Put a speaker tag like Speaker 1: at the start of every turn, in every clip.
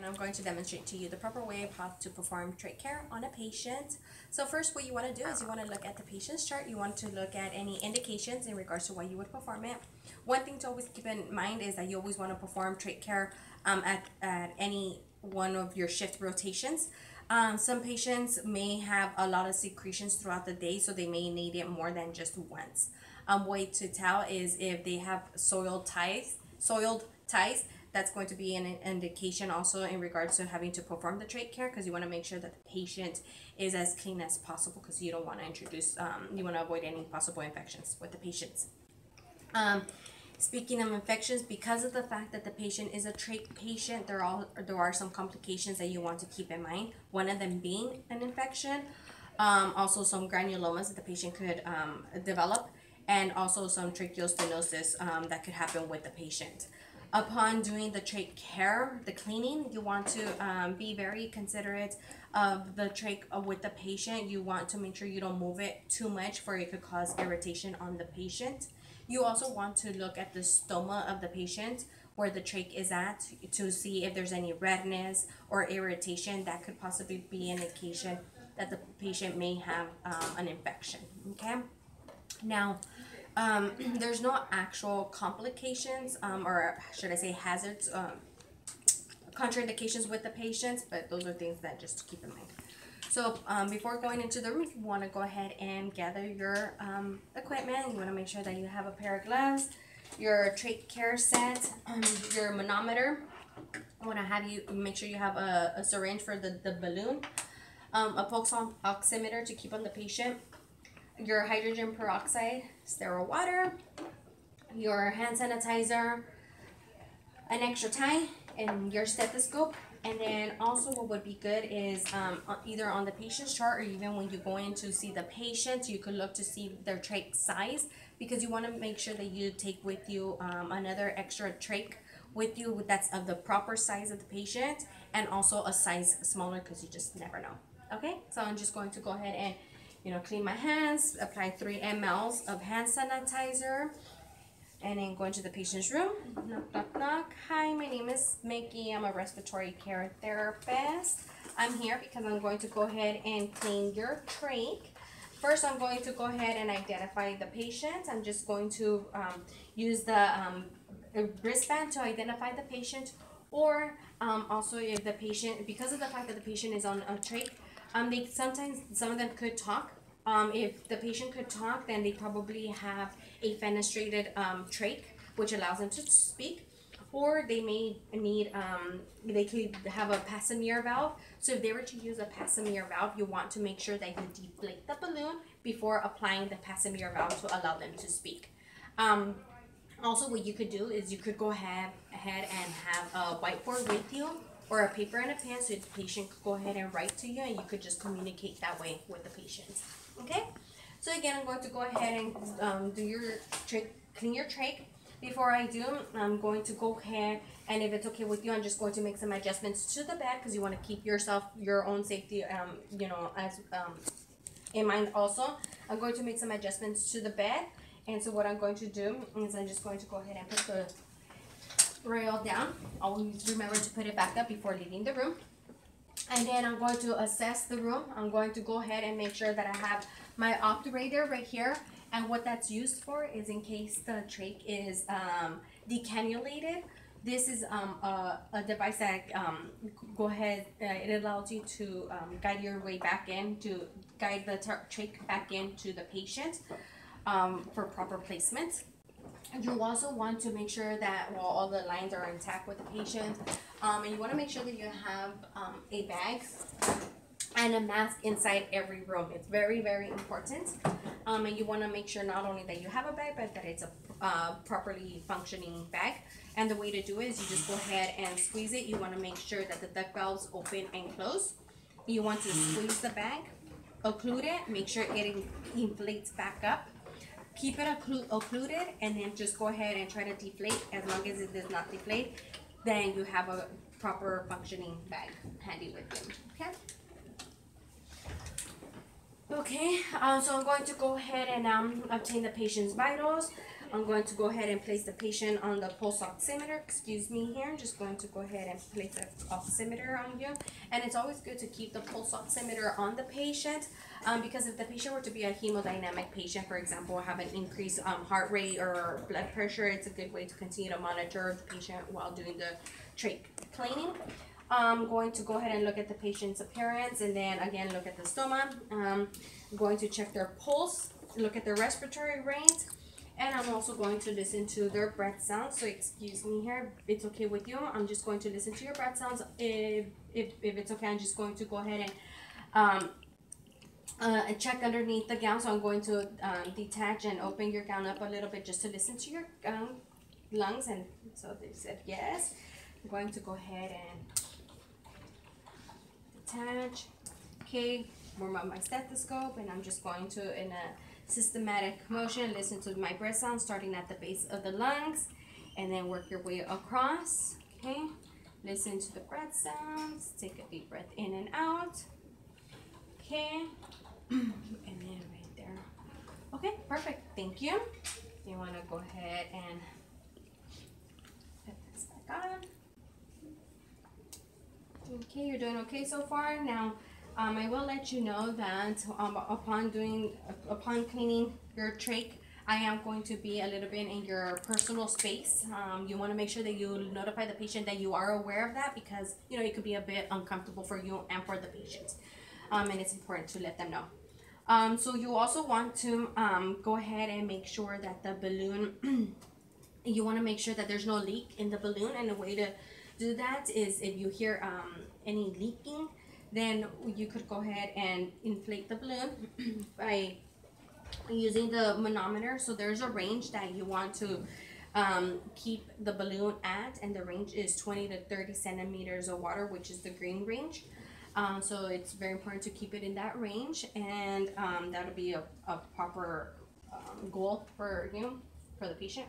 Speaker 1: and I'm going to demonstrate to you the proper way of how to perform trach care on a patient. So first, what you want to do is you want to look at the patient's chart. You want to look at any indications in regards to why you would perform it. One thing to always keep in mind is that you always want to perform trach care at any one of your shift rotations. Some patients may have a lot of secretions throughout the day, so they may need it more than just once. Way to tell is if they have soiled ties, that's going to be an indication also in regards to having to perform the trach care, because you want to make sure that the patient is as clean as possible, because you don't want to introduce, you want to avoid any possible infections with the patients. Speaking of infections, because of the fact that the patient is a trach patient, there are some complications that you want to keep in mind. One of them being an infection, also some granulomas that the patient could develop, and also some tracheal stenosis that could happen with the patient. Upon doing the trach care, the cleaning, you want to be very considerate of the trach with the patient. You want to make sure you don't move it too much, for it could cause irritation on the patient. You also want to look at the stoma of the patient, where the trach is at, to see if there's any redness or irritation that could possibly be an indication that the patient may have an infection. Okay, now there's no actual complications, or should I say hazards, contraindications with the patients, but those are things that just to keep in mind. So before going into the room, you want to go ahead and gather your equipment. You want to make sure that you have a pair of gloves, your trach care set, your manometer. I want to have you make sure you have a syringe for the balloon, a pulse oximeter to keep on the patient, your hydrogen peroxide, sterile water, your hand sanitizer, an extra tie, and your stethoscope. And then also what would be good is either on the patient's chart, or even when you go in to see the patient, you could look to see their trach size, because you want to make sure that you take with you another extra trach with you that's of the proper size of the patient, and also a size smaller, because you just never know. Okay, so I'm just going to go ahead and clean my hands, apply 3 mLs of hand sanitizer, and then go into the patient's room. Knock, knock, knock. Hi, my name is Mickey. I'm a respiratory care therapist. I'm here because I'm going to go ahead and clean your trach. First, I'm going to go ahead and identify the patient. I'm just going to use the wristband to identify the patient, or also if the patient, because of the fact that the patient is on a trach, sometimes some of them could talk. If the patient could talk, then they probably have a fenestrated trach, which allows them to speak, or they may need, they could have a Passimier valve. So if they were to use a Passimier valve, you want to make sure that you deflate the balloon before applying the Passimier valve to allow them to speak. Also, what you could do is you could go ahead and have a whiteboard with you, or a paper and a pen, so the patient could go ahead and write to you, and you could just communicate that way with the patient. Okay, so again, I'm going to go ahead and do your clean your trach. Before I do, I'm going to go ahead, and if it's okay with you, I'm just going to make some adjustments to the bed, because you want to keep your own safety, as in mind. Also, I'm going to make some adjustments to the bed, and so what I'm going to do is I'm just going to go ahead and put the rail down. Always remember to put it back up before leaving the room. And then I'm going to assess the room. I'm going to go ahead and make sure that I have my obturator right here. And what that's used for is in case the trach is decannulated. This is a device that go ahead, it allows you to guide your way back in, to guide the trach back into the patient for proper placement. You also want to make sure that all the lines are intact with the patient, and you want to make sure that you have a bag and a mask inside every room. It's very, very important, and you want to make sure not only that you have a bag, but that it's a properly functioning bag. And the way to do it is you just go ahead and squeeze it. You want to make sure that the duct valves open and close. You want to squeeze the bag, occlude it, make sure it inflates back up. Keep it occluded, and then just go ahead and try to deflate. As long as it does not deflate, then you have a proper functioning bag handy with you. Okay, so I'm going to go ahead and obtain the patient's vitals. I'm going to go ahead and place the patient on the pulse oximeter. Excuse me here. I'm just going to go ahead and place the oximeter on you. And it's always good to keep the pulse oximeter on the patient because if the patient were to be a hemodynamic patient, for example, have an increased heart rate or blood pressure, it's a good way to continue to monitor the patient while doing the trach cleaning. I'm going to go ahead and look at the patient's appearance and then again look at the stoma. I'm going to check their pulse, look at their respiratory rate, and I'm also going to listen to their breath sounds. So excuse me here, it's okay with you. I'm just going to listen to your breath sounds. If it's okay, I'm just going to go ahead and check underneath the gown. So I'm going to detach and open your gown up a little bit just to listen to your lungs. And so they said yes. I'm going to go ahead and detach. Okay, warm up my stethoscope, and I'm just going to, in a systematic motion, listen to my breath sound starting at the base of the lungs and then work your way across. Okay, listen to the breath sounds, take a deep breath in and out. Okay, and then right there. Okay, perfect, thank you. You want to go ahead and put this back on. Okay, you're doing okay so far. Now I will let you know that upon cleaning your trach, I am going to be a little bit in your personal space. You want to make sure that you notify the patient that you are aware of that because you know it could be a bit uncomfortable for you and for the patient, and it's important to let them know. So you also want to go ahead and make sure that the balloon you want to make sure that there's no leak in the balloon, and the way to do that is if you hear any leaking, then you could go ahead and inflate the balloon by using the manometer. So there's a range that you want to keep the balloon at, and the range is 20 to 30 centimeters of water, which is the green range. So it's very important to keep it in that range, and that'll be a proper goal for you, for the patient.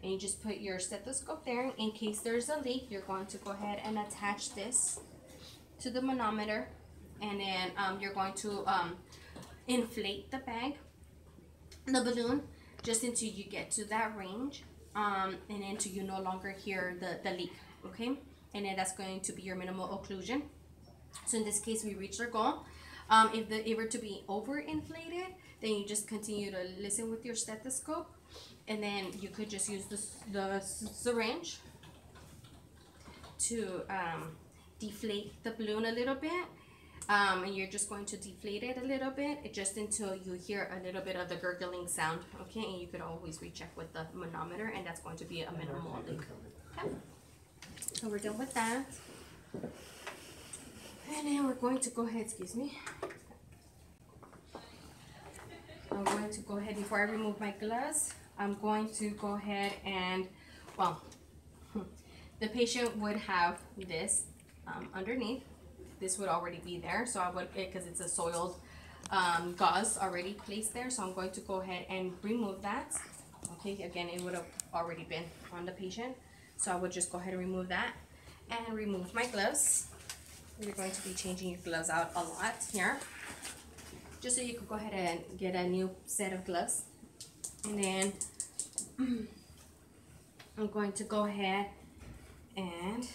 Speaker 1: And you just put your stethoscope there. In case there's a leak, you're going to go ahead and attach this to the manometer, and then you're going to inflate the bag, the balloon, just until you get to that range, and until you no longer hear the leak, okay? And then that's going to be your minimal occlusion. So in this case, we reached our goal. If it were to be overinflated, then you just continue to listen with your stethoscope, and then you could just use the syringe to deflate the balloon a little bit, and you're just going to deflate it a little bit just until you hear a little bit of the gurgling sound, okay? And you could always recheck with the manometer, and that's going to be a minimal leak. Okay. So we're done with that, and then we're going to go ahead, excuse me, I'm going to go ahead, before I remove my gloves, I'm going to go ahead and, well, the patient would have this underneath. This would already be there, so I would, because it's a soiled gauze already placed there, so I'm going to go ahead and remove that. Okay, again, it would have already been on the patient, so I would just go ahead and remove that and remove my gloves. You're going to be changing your gloves out a lot here, just so you can go ahead and get a new set of gloves. And then I'm going to go ahead and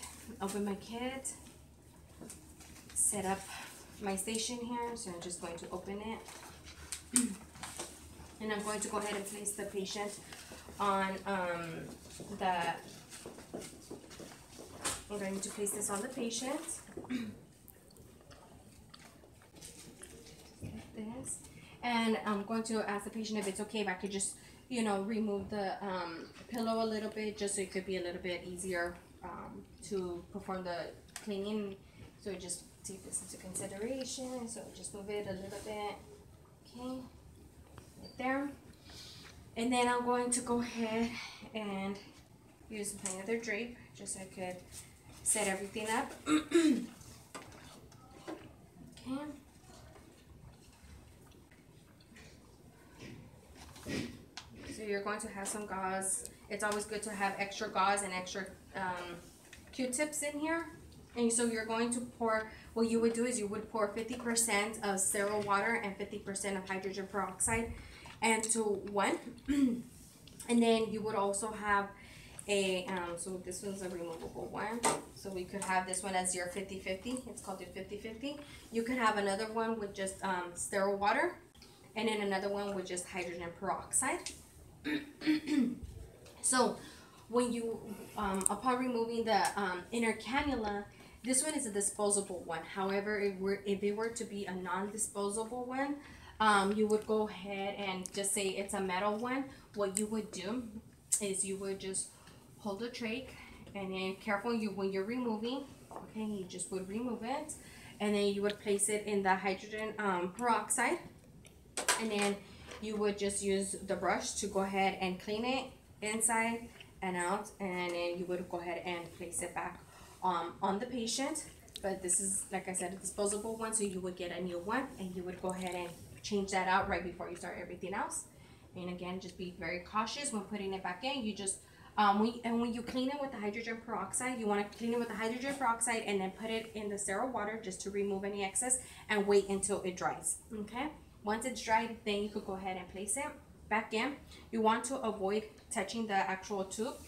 Speaker 1: open my kit, set up my station here. So I'm just going to open it, and I'm going to go ahead and place the patient on I'm going to place this on the patient. Like this. And I'm going to ask the patient if it's okay if I could just, you know, remove the pillow a little bit, just so it could be a little bit easier to perform the cleaning. So just take this into consideration. So just move it a little bit. Okay, right there. And then I'm going to go ahead and use my other drape just so I could set everything up. Okay. So you're going to have some gauze. It's always good to have extra gauze and extra Q-tips in here. And so you're going to pour, what you would do is you would pour 50% of sterile water and 50% of hydrogen peroxide into one. And then you would also have a, so this one's a removable one. So we could have this one as your 50-50. It's called your 50-50. You could have another one with just sterile water, and then another one with just hydrogen peroxide. So when you, upon removing the inner cannula, this one is a disposable one. However, if it were to be a non-disposable one, you would go ahead and just say it's a metal one. What you would do is you would just hold the trach, and then careful when you're removing, okay, you just would remove it, and then you would place it in the hydrogen peroxide, and then you would just use the brush to go ahead and clean it inside and out, and then you would go ahead and place it back on the patient. But this is, like I said, a disposable one, so you would get a new one, and you would go ahead and change that out right before you start everything else. And again, just be very cautious when putting it back in. You just when you clean it with the hydrogen peroxide, you want to clean it with the hydrogen peroxide and then put it in the sterile water just to remove any excess, and wait until it dries. Okay, once it's dried, then you could go ahead and place it back in. You want to avoid touching the actual tube,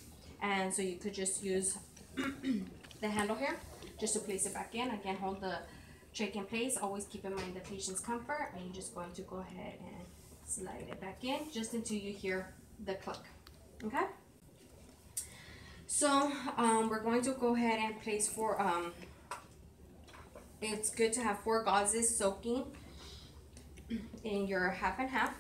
Speaker 1: and so you could just use the handle here just to place it back in. Again, hold the trach in place. Always keep in mind the patient's comfort, and you're just going to go ahead and slide it back in just until you hear the click. Okay, so we're going to go ahead and place for it's good to have 4 gauzes soaking in your half and half.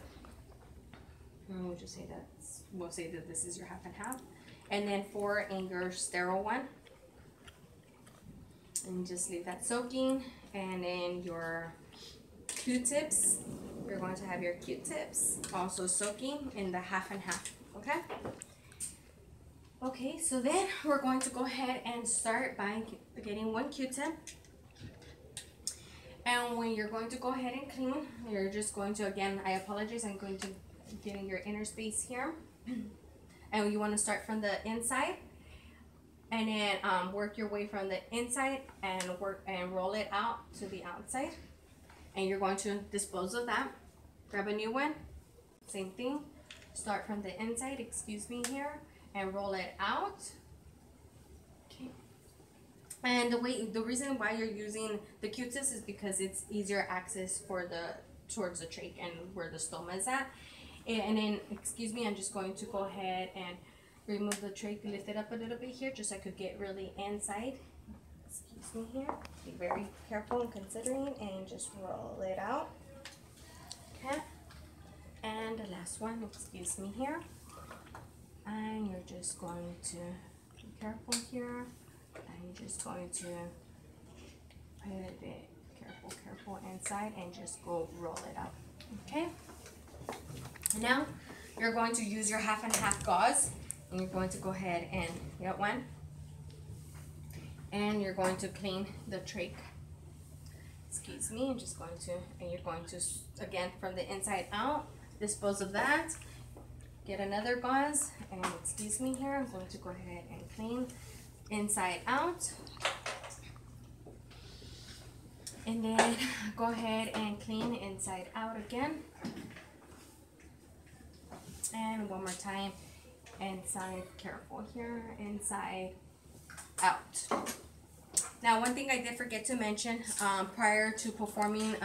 Speaker 1: And we'll just say that, we'll say that this is your half and half, and then 4 in your sterile one, and just leave that soaking. And then your Q-tips, you're going to have your Q-tips also soaking in the half and half. Okay, okay, so then we're going to go ahead and start by getting 1 Q-tip. And when you're going to go ahead and clean, you're just going to, again, I apologize, I'm going to get in your inner space here. And you want to start from the inside, and then work your way from the inside and work and roll it out to the outside. And you're going to dispose of that. Grab a new one. Same thing. Start from the inside, excuse me here, and roll it out. Okay. And the reason why you're using the Q-tips is because it's easier access for towards the trach and where the stoma is at. And then, excuse me, I'm just going to go ahead and remove the trach, lift it up a little bit here, just so I could get really inside. Excuse me here. Be very careful and considering, and just roll it out. Okay. And the last one, excuse me here. And you're just going to be careful here. And you're just going to put it careful inside, and just go roll it out. Okay. Now you're going to use your half and half gauze, and you're going to go ahead and get one, and you're going to clean the trach. Excuse me, I'm just going to, and you're going to, again, from the inside out, dispose of that. Get another gauze, and excuse me here, I'm going to go ahead and clean inside out. And then go ahead and clean inside out again. And one more time, inside, careful here, inside out. Now, one thing I did forget to mention prior to performing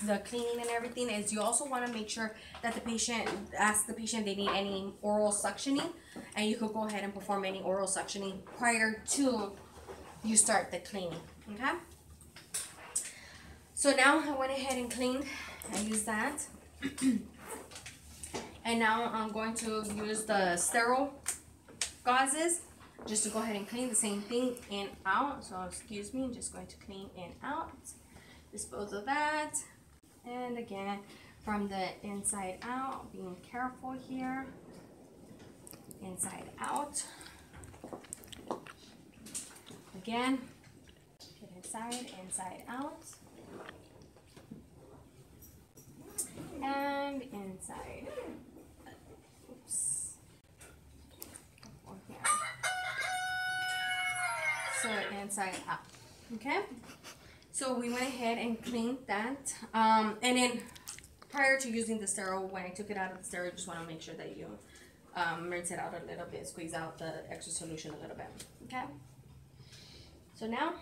Speaker 1: the cleaning and everything is you also want to make sure that the patient, ask the patient they need any oral suctioning, and you could go ahead and perform any oral suctioning prior to you start the cleaning. Okay, so now I went ahead and cleaned. I used that. And now I'm going to use the sterile gauzes just to go ahead and clean the same thing in out. So excuse me, I'm just going to clean in out, dispose of that. And again, from the inside out, being careful here, inside out. Again, get inside out, and inside. Oops. So inside out. Okay. So we went ahead and cleaned that. And then prior to using the sterile, when I took it out of the sterile, you just want to make sure that you rinse it out a little bit, squeeze out the extra solution a little bit. Okay, so now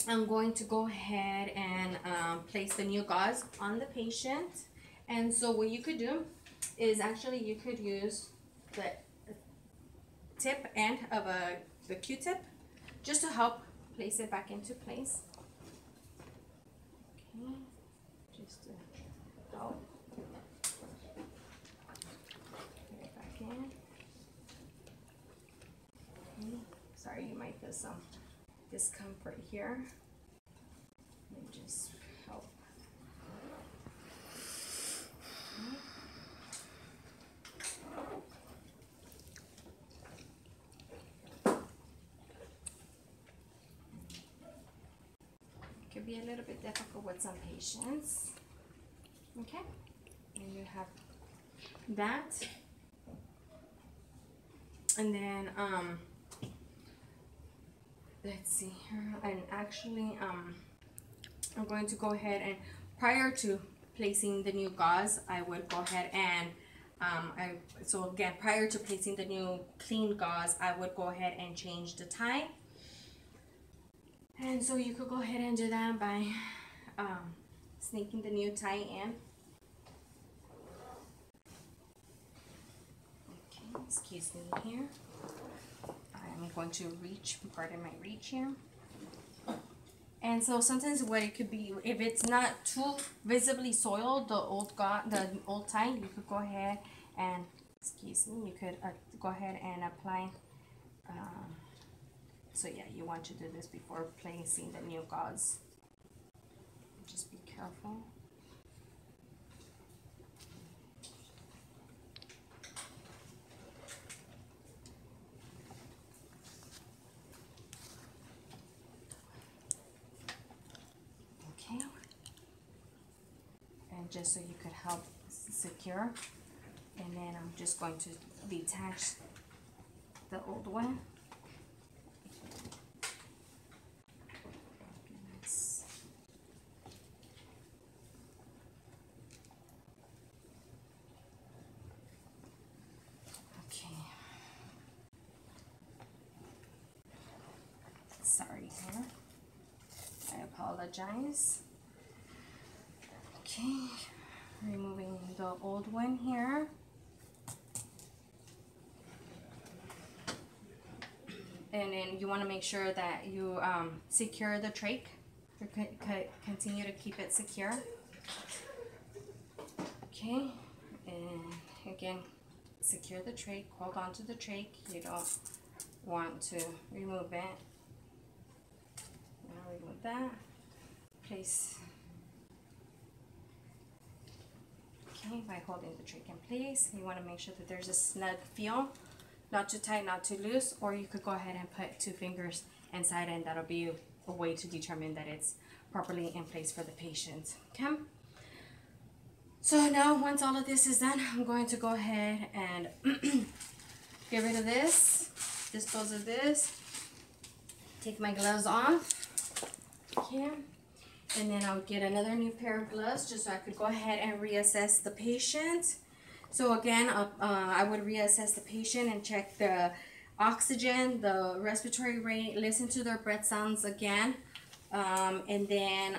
Speaker 1: I'm going to go ahead and place the new gauze on the patient. And so what you could do is actually you could use the tip end of the Q-tip just to help place it back into place. Okay, just to help put it back in. Okay. Sorry, you might feel some discomfort here. Let me just help. Could be a little bit difficult with some patients. Okay, and you have that, and then let's see here. And actually, I'm going to go ahead and prior to placing the new gauze, I would go ahead and so again, prior to placing the new clean gauze, I would go ahead and change the tie. And so you could go ahead and do that by sneaking the new tie in. Okay, excuse me here. I'm going to reach, pardon my reach here. And so sometimes what it could be, if it's not too visibly soiled, the old tie, you could go ahead and, excuse me, you could go ahead and apply. So yeah, you want to do this before placing the new gauze. Just be careful. Okay. And just so you could help secure. And then I'm just going to detach the old one. Sorry here, I apologize. Okay, removing the old one here. And then you want to make sure that you secure the trach. Continue to keep it secure. Okay, and again, secure the trach, hold on to the trach. You don't want to remove it. Remove that, place, okay, by holding the trach in place. You want to make sure that there's a snug feel, not too tight, not too loose, or you could go ahead and put 2 fingers inside, and that'll be a way to determine that it's properly in place for the patient. Okay, so now once all of this is done, I'm going to go ahead and get rid of this, dispose of this, take my gloves off. Okay, and then I would get another new pair of gloves just so I could go ahead and reassess the patient. So again, I would reassess the patient and check the oxygen, the respiratory rate, listen to their breath sounds again, and then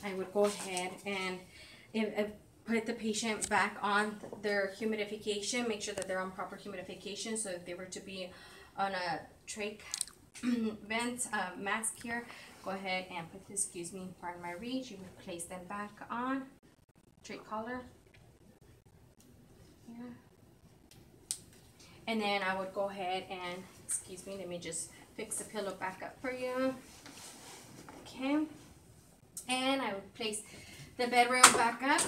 Speaker 1: I would go ahead and put the patient back on their humidification, make sure that they're on proper humidification. So if they were to be on a trach vent mask here, go ahead and put this, excuse me, pardon my reach, you would place them back on trach collar here. And then I would go ahead and, excuse me, let me just fix the pillow back up for you. Okay, and I would place the bed rail back up.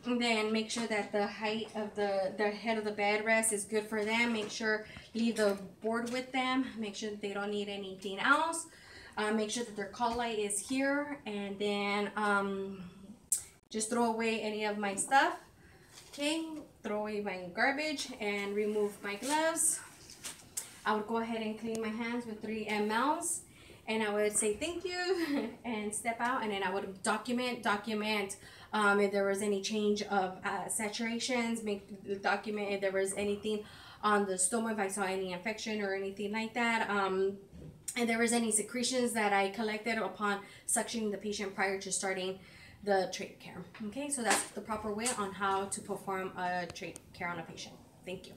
Speaker 1: And then make sure that the height of the head of the bed rest is good for them. Make sure, leave the board with them. Make sure that they don't need anything else. Make sure that their call light is here. And then just throw away any of my stuff. Okay, throw away my garbage and remove my gloves. I would go ahead and clean my hands with 3 mLs. and I would say thank you and step out, and then I would document if there was any change of saturations, document if there was anything on the stoma, if I saw any infection or anything like that, and there was any secretions that I collected upon suctioning the patient prior to starting the trach care. Okay, so that's the proper way on how to perform a trach care on a patient. Thank you.